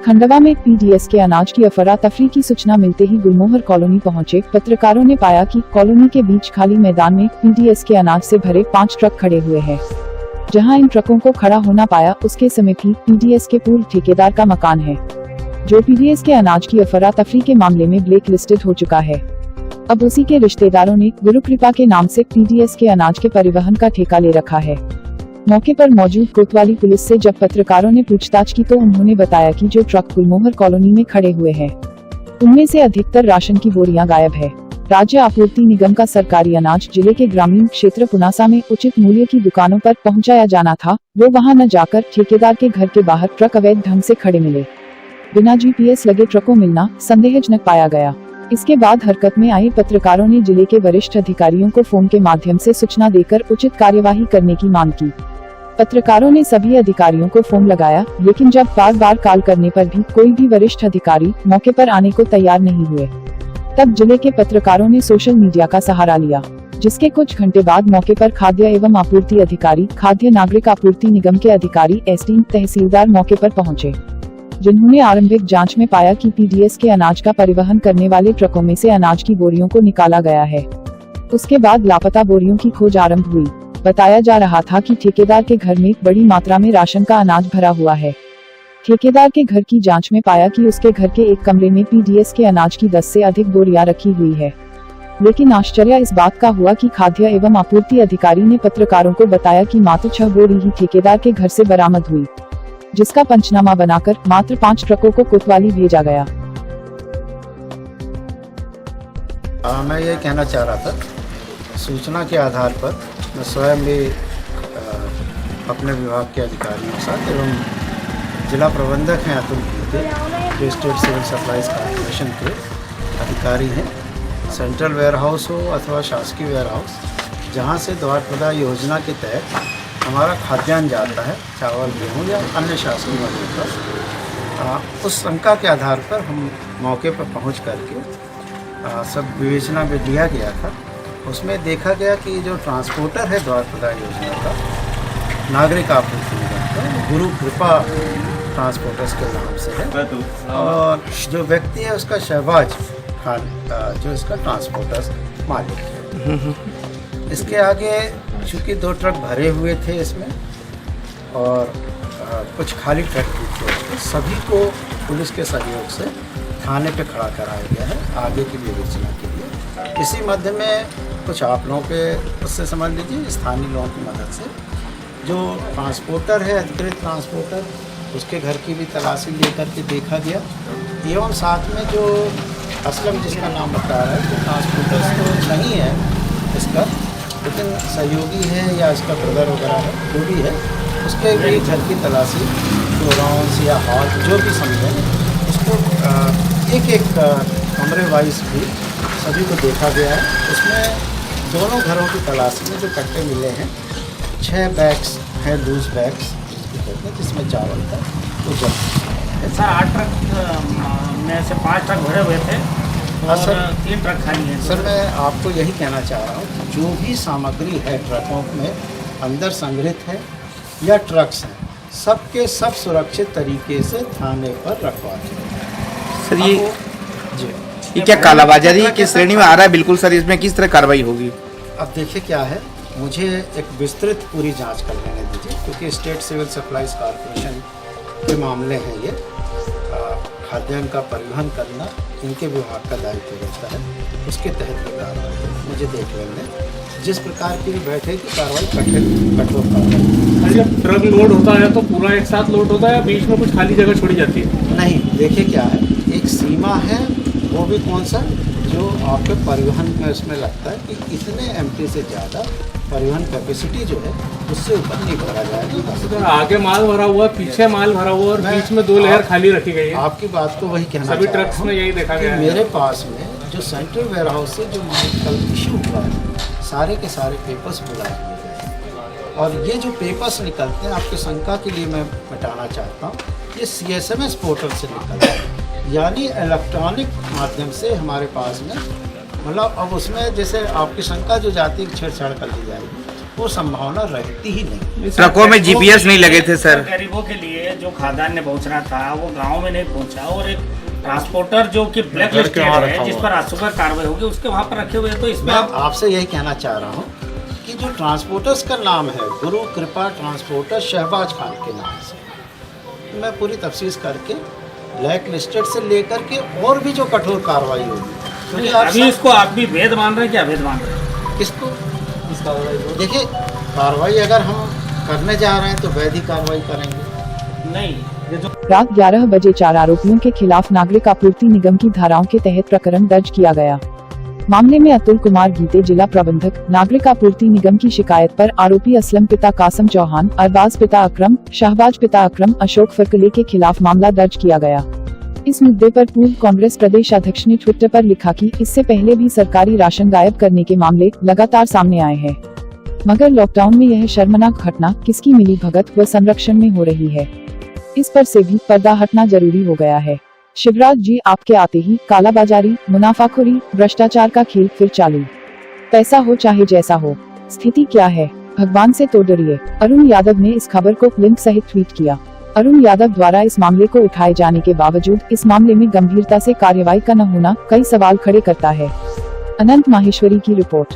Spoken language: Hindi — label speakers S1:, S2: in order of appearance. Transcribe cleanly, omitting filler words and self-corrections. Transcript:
S1: खंडवा में पीडीएस के अनाज की अफरा तफरी की सूचना मिलते ही गुलमोहर कॉलोनी पहुंचे पत्रकारों ने पाया कि कॉलोनी के बीच खाली मैदान में पीडीएस के अनाज से भरे 5 ट्रक खड़े हुए हैं। जहां इन ट्रकों को खड़ा होना पाया उसके समीप ही पीडीएस के पूर्व ठेकेदार का मकान है, जो पीडीएस के अनाज की अफरा तफरी के मामले में ब्लैक लिस्टेड हो चुका है। अब उसी के रिश्तेदारों ने गुरु कृपा के नाम से पीडीएस के अनाज के परिवहन का ठेका ले रखा है। मौके पर मौजूद कोतवाली पुलिस से जब पत्रकारों ने पूछताछ की तो उन्होंने बताया कि जो ट्रक गुलमोहर कॉलोनी में खड़े हुए हैं, उनमें से अधिकतर राशन की बोरियां गायब है। राज्य आपूर्ति निगम का सरकारी अनाज जिले के ग्रामीण क्षेत्र पुनासा में उचित मूल्य की दुकानों पर पहुंचाया जाना था, वो वहां न जाकर ठेकेदार के घर के बाहर ट्रक अवैध ढंग से खड़े मिले। बिना जीपीएस लगे ट्रकों मिलना संदेहजनक पाया गया। इसके बाद हरकत में आए पत्रकारों ने जिले के वरिष्ठ अधिकारियों को फोन के माध्यम से सूचना देकर उचित कार्यवाही करने की मांग की। पत्रकारों ने सभी अधिकारियों को फोन लगाया, लेकिन जब बार बार कॉल करने पर भी कोई भी वरिष्ठ अधिकारी मौके पर आने को तैयार नहीं हुए, तब जिले के पत्रकारों ने सोशल मीडिया का सहारा लिया, जिसके कुछ घंटे बाद मौके पर खाद्य एवं आपूर्ति अधिकारी, खाद्य नागरिक आपूर्ति निगम के अधिकारी, एसडीएम, तहसीलदार मौके पर पहुंचे, जिन्होंने आरंभिक जांच में पाया कि पीडीएस के अनाज का परिवहन करने वाले ट्रकों में से अनाज की बोरियों को निकाला गया है। उसके बाद लापता बोरियों की खोज आरंभ हुई। बताया जा रहा था कि ठेकेदार के घर में बड़ी मात्रा में राशन का अनाज भरा हुआ है। ठेकेदार के घर की जांच में पाया कि उसके घर के एक कमरे में पीडीएस के अनाज की 10 से अधिक बोरियां रखी हुई है। लेकिन आश्चर्य इस बात का हुआ कि खाद्य एवं आपूर्ति अधिकारी ने पत्रकारों को बताया कि मात्र 6 बोरी ही ठेकेदार के घर से बरामद हुई, जिसका पंचनामा बनाकर मात्र 5 ट्रकों को कोतवाली भेजा गया।
S2: मैं ये कहना चाह रहा था, सूचना के आधार पर मैं स्वयं भी अपने विभाग के अधिकारियों के साथ एवं जिला प्रबंधक हैं अतुल कीर्ति, जो स्टेट सिविल सप्लाईज कॉर्पोरेशन के अधिकारी हैं, सेंट्रल वेयर हाउस हो अथवा शासकीय वेयर हाउस, जहाँ से द्वार प्रदाय योजना के तहत हमारा खाद्यान्न जाता है, चावल, गेहूँ या अन्य शासकीय वस्तु पर, उस शंका के आधार पर हम मौके पर पहुँच करके सब विवेचना में दिया गया था। उसमें देखा गया कि जो ट्रांसपोर्टर है द्वार प्रदाय योजना का, नागरिक आपूर्ति निगम का, गुरु कृपा ट्रांसपोर्टर्स के नाम से है, और जो व्यक्ति है उसका शहबाज खान, जो इसका ट्रांसपोर्टर्स मालिक है। इसके आगे चूँकि 2 ट्रक भरे हुए थे इसमें और कुछ खाली ट्रक भी थे, तो सभी को पुलिस के सहयोग से थाने पे खड़ा कराया गया है आगे की विवेचना के लिए। इसी मध्य में कुछ आप लोगों के उससे समझ लीजिए, स्थानीय लोगों की मदद से जो ट्रांसपोर्टर है, अधिकृत ट्रांसपोर्टर, उसके घर की भी तलाशी लेकर के देखा गया, एवं साथ में जो असलम जिसका नाम बता रहा है, तो ट्रांसपोर्टर तो नहीं है इसका, लेकिन सहयोगी है या इसका ब्रदर वगैरह है, जो भी है, उसके भी घर की तलाशी, गोडाउंस या हॉल जो भी समझें, उसको एक कमरे वाइज भी सभी को देखा गया है। उसमें दोनों घरों की तलाशी में जो कट्टे मिले हैं, 6 बैग्स हैं, लूज बैग्स जिसमें चावल था, वो जब
S3: सर 8 ट्रक में से 5 ट्रक भरे हुए थे और 3 ट्रक खाली हैं।
S2: सर मैं आपको यही कहना चाह रहा हूँ, जो भी सामग्री है ट्रकों में अंदर संग्रहित है या ट्रक्स हैं, सबके सब सुरक्षित तरीके से थाने पर रखवा दिए।
S4: सर
S2: ये
S4: क्या कालाबाजारी की श्रेणी में आ रहा है? बिल्कुल सर, इसमें किस तरह कार्रवाई होगी?
S2: अब देखिए क्या है, मुझे एक विस्तृत पूरी जांच कर लेने दीजिए, क्योंकि स्टेट सिविल सप्लाईज कॉर्पोरेशन के मामले हैं ये। खाद्यान्न का परिवहन करना इनके विभाग का दायित्व रहता है, उसके तहत ये कार्रवाई मुझे देख लेने, जिस प्रकार की भी बैठेगी कार्रवाई कठोर कार्रवाई।
S3: जब ट्रक लोड होता है तो पूरा एक साथ लोड होता है या बीच में कुछ खाली जगह छोड़ी जाती है?
S2: नहीं, देखिए क्या है, एक सीमा है, वो भी कौन सा, जो आपके परिवहन में उसमें लगता है कि इतने एमटी से ज़्यादा परिवहन कैपेसिटी जो है उससे ऊपर नहीं भरा जाएगा।
S3: तो आगे माल भरा हुआ, पीछे माल भरा हुआ और बीच में 2 लेयर खाली रखी गई है।
S2: आपकी बात को वही कहना
S3: सभी ट्रक्स में यही देखा गया है।
S2: मेरे पास में जो सेंट्रल वेयर हाउस से जो कल इशू हुआ है, सारे के सारे पेपर्स बुलाए हुए हैं, और ये जो पेपर्स निकलते हैं, आपकी शंका के लिए मैं मिटाना चाहता हूँ, ये CSMS पोर्टल से निकलते हैं, यानी इलेक्ट्रॉनिक माध्यम से हमारे पास में, मतलब अब उसमें जैसे आपकी शंका जो जाती है छेड़छाड़ कर दी जाएगी, वो संभावना रहती ही नहीं।
S4: ट्रकों में जीपीएस नहीं लगे थे सर।
S3: गरीबों के लिए जो खाद्यान्न पहुंचना था वो गांव में नहीं पहुंचा, और एक ट्रांसपोर्टर जो कि ब्लैक लिस्टेड है जिस पर आज सुबह कार्रवाई होगी उसके वहां पर रखे हुए हैं। तो इसमें
S2: मैं आपसे यही कहना चाह रहा हूँ कि जो ट्रांसपोर्टर्स का नाम है गुरु कृपा ट्रांसपोर्टर शहबाज खान के नाम से, मैं पूरी तफ्सीस करके ब्लैक लिस्टेड से लेकर के और भी जो कठोर कार्रवाई होगी, क्योंकि
S3: अभी इसको आप भी वैध मान रहे हैं कि अवैध मान रहे हैं?
S2: किसको देखिए, कार्रवाई अगर हम करने जा रहे हैं तो वैध ही कार्रवाई करेंगे।
S3: नहीं, ये जो
S1: रात 11 बजे 4 आरोपियों के खिलाफ नागरिक आपूर्ति निगम की धाराओं के तहत प्रकरण दर्ज किया गया। मामले में अतुल कुमार गीते, जिला प्रबंधक नागरिक आपूर्ति निगम की शिकायत पर आरोपी असलम पिता कासम चौहान, अरबाज पिता अकरम, शाहबाज पिता अकरम, अशोक फरकले के खिलाफ मामला दर्ज किया गया। इस मुद्दे पर पूर्व कांग्रेस प्रदेश अध्यक्ष ने ट्विटर पर लिखा कि इससे पहले भी सरकारी राशन गायब करने के मामले लगातार सामने आए हैं, मगर लॉकडाउन में यह शर्मनाक घटना किसकी मिली भगत व संरक्षण में हो रही है, इस पर से भी पर्दा हटना जरूरी हो गया है। शिवराज जी आपके आते ही कालाबाजारी, मुनाफाखोरी, भ्रष्टाचार का खेल फिर चालू। पैसा हो चाहे जैसा हो, स्थिति क्या है, भगवान से तो डरिए। अरुण यादव ने इस खबर को लिंक सहित ट्वीट किया। अरुण यादव द्वारा इस मामले को उठाए जाने के बावजूद इस मामले में गंभीरता से कार्रवाई का न होना कई सवाल खड़े करता है। अनंत माहेश्वरी की रिपोर्ट।